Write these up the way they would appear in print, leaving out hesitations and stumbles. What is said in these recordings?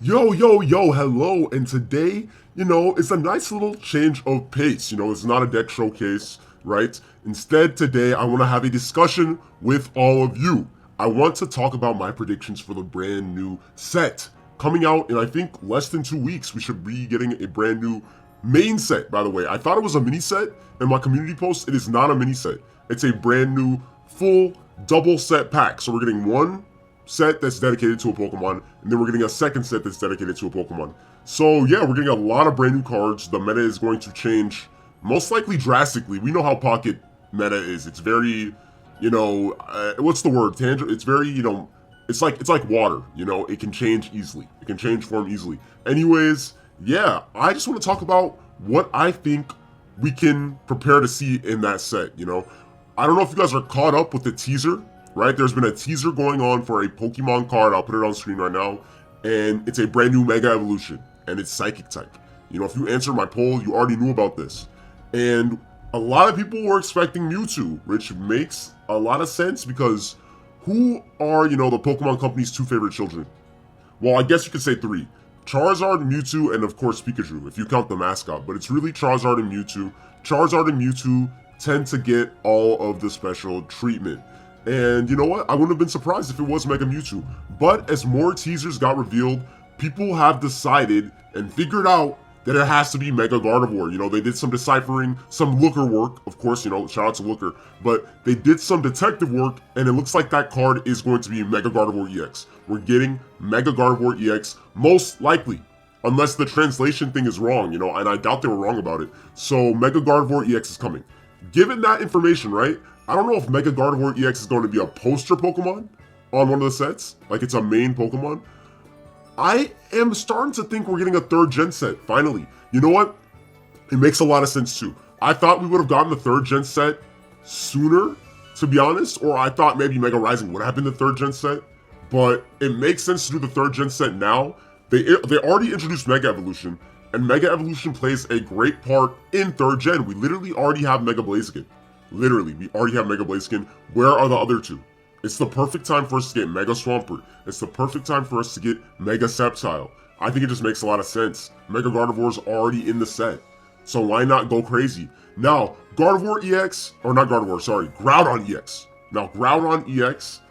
Yo, hello, and today, it's a nice little change of pace. It's not a deck showcase, right? Instead, today, I want to have a discussion with all of you. I want to talk about my predictions for the brand new set. Coming out in, I think, less than 2 weeks, we should be getting a brand new main set, by the way. I thought it was a mini set in my community post. It is not a mini set, it's a brand new, full, double set pack. So we're getting one set that's dedicated to a Pokemon, and then we're getting a second set that's dedicated to a Pokemon. So yeah, we're getting a lot of brand new cards. The meta is going to change, most likely drastically. We know how Pocket meta is. It's very, what's the word? It's very, it's like water. It can change easily. It can change form easily. Anyways, yeah, I just want to talk about what I think we can prepare to see in that set. I don't know if you guys are caught up with the teaser, right? There's been a teaser going on for a Pokemon card. I'll put it on screen right now. And it's a brand new Mega Evolution. And it's Psychic type. If you answered my poll, you already knew about this. And a lot of people were expecting Mewtwo, which makes a lot of sense because who are, the Pokemon Company's two favorite children? Well, I guess you could say three. Charizard, Mewtwo, and of course Pikachu, if you count the mascot. But it's really Charizard and Mewtwo. Charizard and Mewtwo tend to get all of the special treatment. And you know what? I wouldn't have been surprised if it was Mega Mewtwo. But as more teasers got revealed, people have decided and figured out that it has to be Mega Gardevoir. They did some deciphering, some looker work, of course, shout out to Looker. But they did some detective work, and it looks like that card is going to be Mega Gardevoir EX. We're getting Mega Gardevoir EX, most likely. Unless the translation thing is wrong, and I doubt they were wrong about it. So Mega Gardevoir EX is coming. Given that information, right? I don't know if Mega Gardevoir EX is going to be a poster Pokemon on one of the sets, like it's a main Pokemon. I am starting to think we're getting a third gen set, finally. You know what? It makes a lot of sense too. I thought we would have gotten the third gen set sooner, to be honest, or I thought maybe Mega Rising would have been the third gen set, but it makes sense to do the third gen set now. They already introduced Mega Evolution, and Mega Evolution plays a great part in third gen. We literally already have Mega Blaziken. Literally, we already have Mega Blaziken. Where are the other two? It's the perfect time for us to get Mega Swampert. It's the perfect time for us to get Mega Sceptile. I think it just makes a lot of sense. Mega Gardevoir's already in the set. So why not go crazy? Now, Gardevoir EX, or not Gardevoir, sorry, Groudon EX. Now, Groudon EX,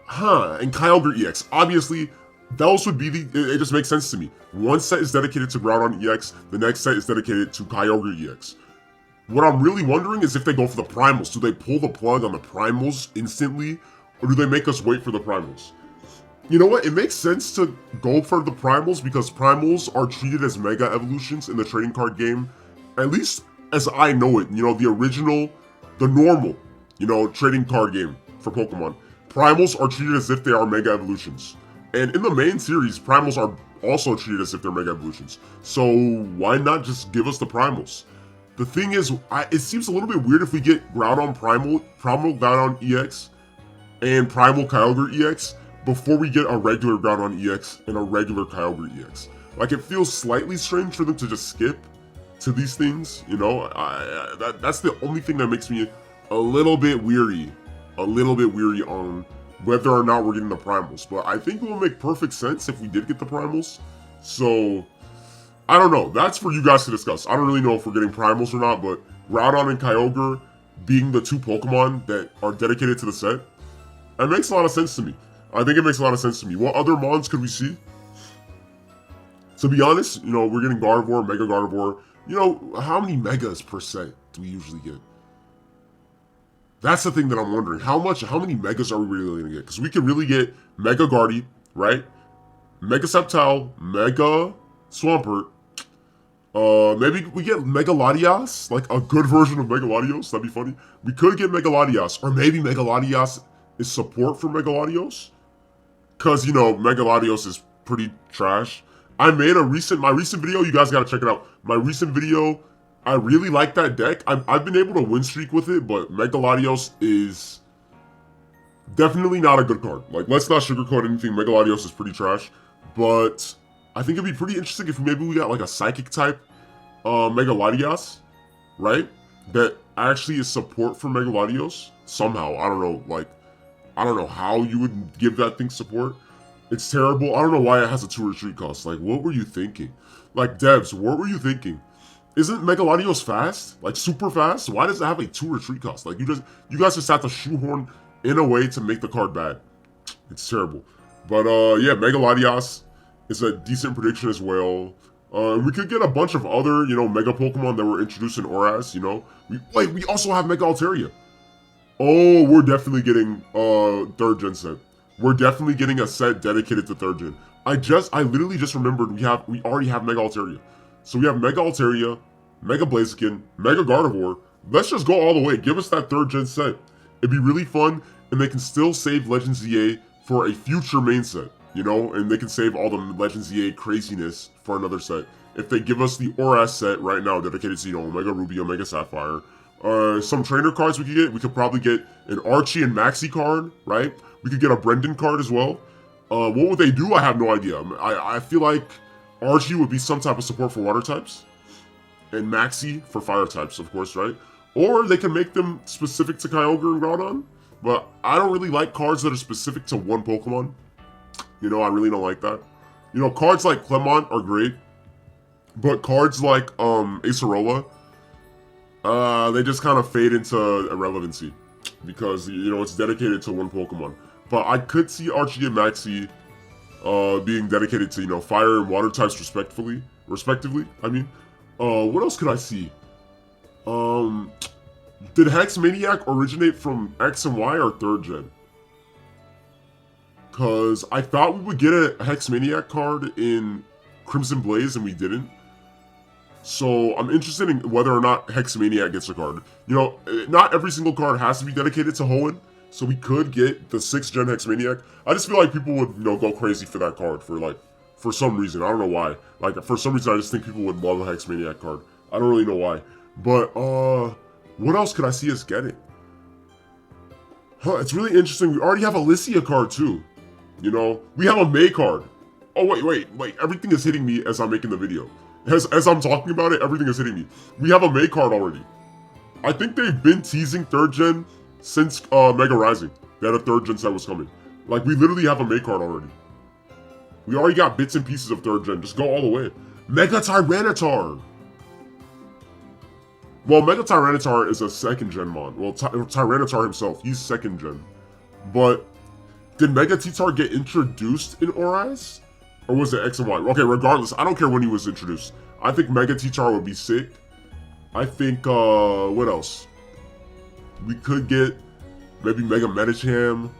and Kyogre EX. Obviously, those would be it just makes sense to me. One set is dedicated to Groudon EX, the next set is dedicated to Kyogre EX. What I'm really wondering is if they go for the primals. Do they pull the plug on the primals instantly? Or do they make us wait for the primals? You know what? It makes sense to go for the primals because primals are treated as mega evolutions in the trading card game. At least as I know it. The original, the normal, trading card game for Pokemon. Primals are treated as if they are mega evolutions. And in the main series, primals are also treated as if they're mega evolutions. So why not just give us the primals? The thing is, it seems a little bit weird if we get Groudon Primal Groudon EX, and Primal Kyogre EX before we get a regular Groudon EX and a regular Kyogre EX. Like, it feels slightly strange for them to just skip to these things, that's the only thing that makes me a little bit weary on whether or not we're getting the primals. But I think it will make perfect sense if we did get the primals. So I don't know. That's for you guys to discuss. I don't really know if we're getting primals or not, but Groudon and Kyogre being the two Pokemon that are dedicated to the set, it makes a lot of sense to me. I think it makes a lot of sense to me. What other Mons could we see? To be honest, we're getting Gardevoir, Mega Gardevoir. How many Megas per set do we usually get? That's the thing that I'm wondering. How many Megas are we really going to get? Because we can really get Mega Guardy, right? Mega Sceptile, Mega Swampert. Maybe we get Mega Latias, like a good version of Mega Latios. That'd be funny. We could get Mega Latias, or maybe Mega Latias is support for Mega Latios. Because, Mega Latios is pretty trash. I made my recent video, you guys gotta check it out. My recent video, I really like that deck. I've been able to win streak with it, but Mega Latios is definitely not a good card. Like, let's not sugarcoat anything. Mega Latios is pretty trash. But I think it'd be pretty interesting if maybe we got like a Psychic type Mega Latias, right? That actually is support for Mega Latios somehow. I don't know how you would give that thing support. It's terrible. I don't know why it has a 2 retreat cost. Like, what were you thinking? Like, devs, what were you thinking? Isn't Mega Latios fast? Like, super fast? Why does it have a 2 retreat cost? Like, you guys just have to shoehorn in a way to make the card bad. It's terrible. But, yeah, Mega Latios is a decent prediction as well. We could get a bunch of other, you know, Mega Pokemon that were introduced in ORAS, you know? We also have Mega Altaria. Oh, we're definitely getting, 3rd gen set. We're definitely getting a set dedicated to 3rd gen. I literally just remembered we already have Mega Altaria. So we have Mega Altaria, Mega Blaziken, Mega Gardevoir. Let's just go all the way. Give us that 3rd gen set. It'd be really fun, and they can still save Legends EA for a future main set, you know? And they can save all the Legends EA craziness for another set. If they give us the ORAS set right now dedicated to, you know, Omega Ruby, Omega Sapphire, some trainer cards we could get. We could probably get an Archie and Maxi card, right? We could get a Brendan card as well. What would they do? I have no idea. I feel like Archie would be some type of support for water types, and Maxi for fire types, of course, right? Or they can make them specific to Kyogre and Groudon, but I don't really like cards that are specific to one Pokemon. You know, I really don't like that. You know, cards like Clemont are great, but cards like Acerola, they just kind of fade into irrelevancy because, you know, it's dedicated to one Pokemon. But I could see Archie and Maxi being dedicated to, you know, fire and water types respectively. I mean, what else could I see? Did Hex Maniac originate from X and Y or 3rd gen? Cause I thought we would get a Hex Maniac card in Crimson Blaze and we didn't. So I'm interested in whether or not Hex Maniac gets a card. You know, not every single card has to be dedicated to Hoenn. So we could get the 6th gen Hex Maniac. I just feel like people would, you know, go crazy for that card for some reason. I don't know why. Like, for some reason, I just think people would love a Hex Maniac card. I don't really know why. But, what else could I see us getting? Huh, it's really interesting. We already have a Lycia card, too. You know, we have a May card. Oh, wait. Everything is hitting me as I'm making the video. As I'm talking about it, everything is hitting me. We have a May card already. I think they've been teasing 3rd gen since Mega Rising, that a 3rd gen set was coming. Like, we literally have a May card already. We already got bits and pieces of 3rd gen. Just go all the way. Mega Tyranitar! Well, Mega Tyranitar is a 2nd gen mon. Well, Tyranitar himself, he's 2nd gen. But, did Mega T-Tar get introduced in ORAS? Or was it X and Y? Okay, regardless, I don't care when he was introduced. I think Mega T-Tar would be sick. I think, what else? We could get maybe Mega Medicham,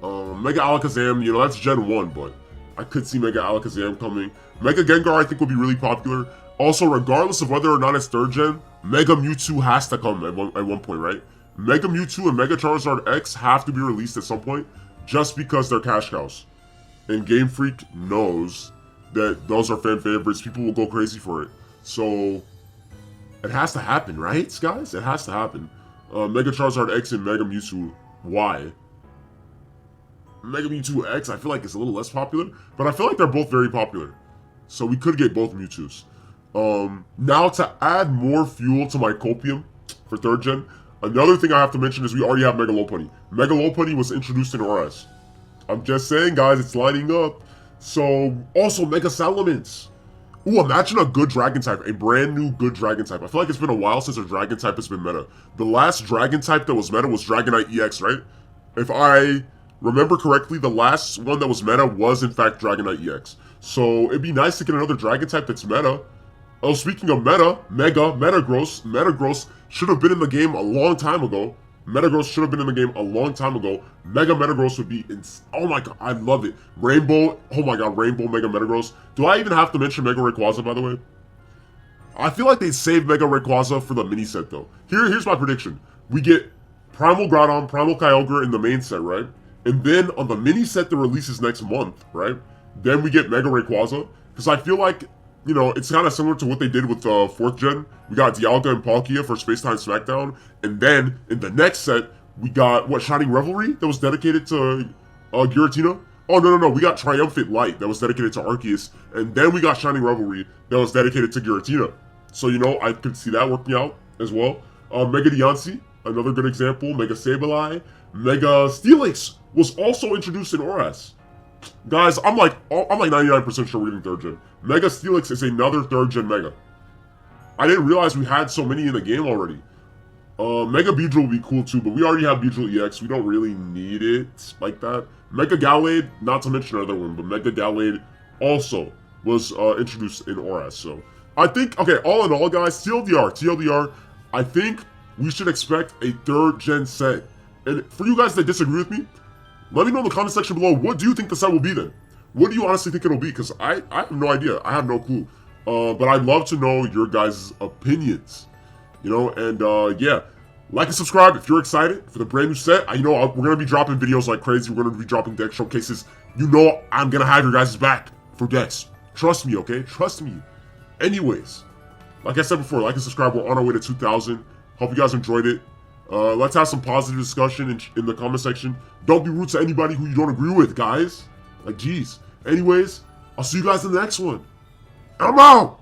Mega Alakazam, you know, that's Gen 1, but I could see Mega Alakazam coming. Mega Gengar, I think, would be really popular. Also, regardless of whether or not it's 3rd gen, Mega Mewtwo has to come at one point, right? Mega Mewtwo and Mega Charizard X have to be released at some point, just because they're cash cows. And Game Freak knows that those are fan favorites. People will go crazy for it. So, it has to happen, right, guys? It has to happen. Mega Charizard X and Mega Mewtwo Y. Mega Mewtwo X, I feel like it's a little less popular, but I feel like they're both very popular. So we could get both Mewtwo's. Now to add more fuel to my copium for 3rd gen, another thing I have to mention is we already have Mega Lopunny. Mega Lopunny was introduced in ORAS. I'm just saying, guys, it's lining up. So, also Mega Salamence. Ooh, imagine a good Dragon type, a brand new good Dragon type. I feel like it's been a while since a Dragon type has been meta. The last Dragon type that was meta was Dragonite EX, right? If I remember correctly, the last one that was meta was in fact Dragonite EX. So it'd be nice to get another Dragon type that's meta. Oh, speaking of meta, Metagross should have been in the game a long time ago. Metagross should have been in the game a long time ago. Mega Metagross would be oh my god, I love it. Rainbow, oh my god, Rainbow Mega Metagross. Do I even have to mention Mega Rayquaza, by the way? I feel like they'd save Mega Rayquaza for the mini set, though. Here's my prediction. We get Primal Groudon, Primal Kyogre in the main set, right? And then on the mini set that releases next month, right? Then we get Mega Rayquaza. Because I feel like, you know, it's kind of similar to what they did with 4th gen. We got Dialga and Palkia for Space Time Smackdown. And then, in the next set, we got, what, Shining Revelry? That was dedicated to Giratina? Oh, no. We got Triumphant Light that was dedicated to Arceus. And then we got Shining Revelry that was dedicated to Giratina. So, you know, I could see that working out as well. Mega Diancie, another good example. Mega Sableye. Mega Steelix was also introduced in ORAS. Guys, I'm like 99% sure we're getting 3rd gen. Mega Steelix is another 3rd gen Mega. I didn't realize we had so many in the game already. Mega Beedrill will be cool too, but we already have Beedrill EX. We don't really need it like that. Mega Gallade, not to mention another one, but Mega Gallade also was introduced in ORAS. So I think, okay, all in all, guys, TLDR, I think we should expect a 3rd gen set. And for you guys that disagree with me, let me know in the comment section below, what do you think the set will be then? What do you honestly think it'll be? Because I have no idea. I have no clue. But I'd love to know your guys' opinions. You know, and yeah. Like and subscribe if you're excited for the brand new set. You know, we're going to be dropping videos like crazy. We're going to be dropping deck showcases. You know I'm going to have your guys' back for decks. Trust me, okay? Trust me. Anyways, like I said before, like and subscribe. We're on our way to 2,000. Hope you guys enjoyed it. Let's have some positive discussion in the comment section. Don't be rude to anybody who you don't agree with, guys. Like, geez. Anyways, I'll see you guys in the next one. I'm out!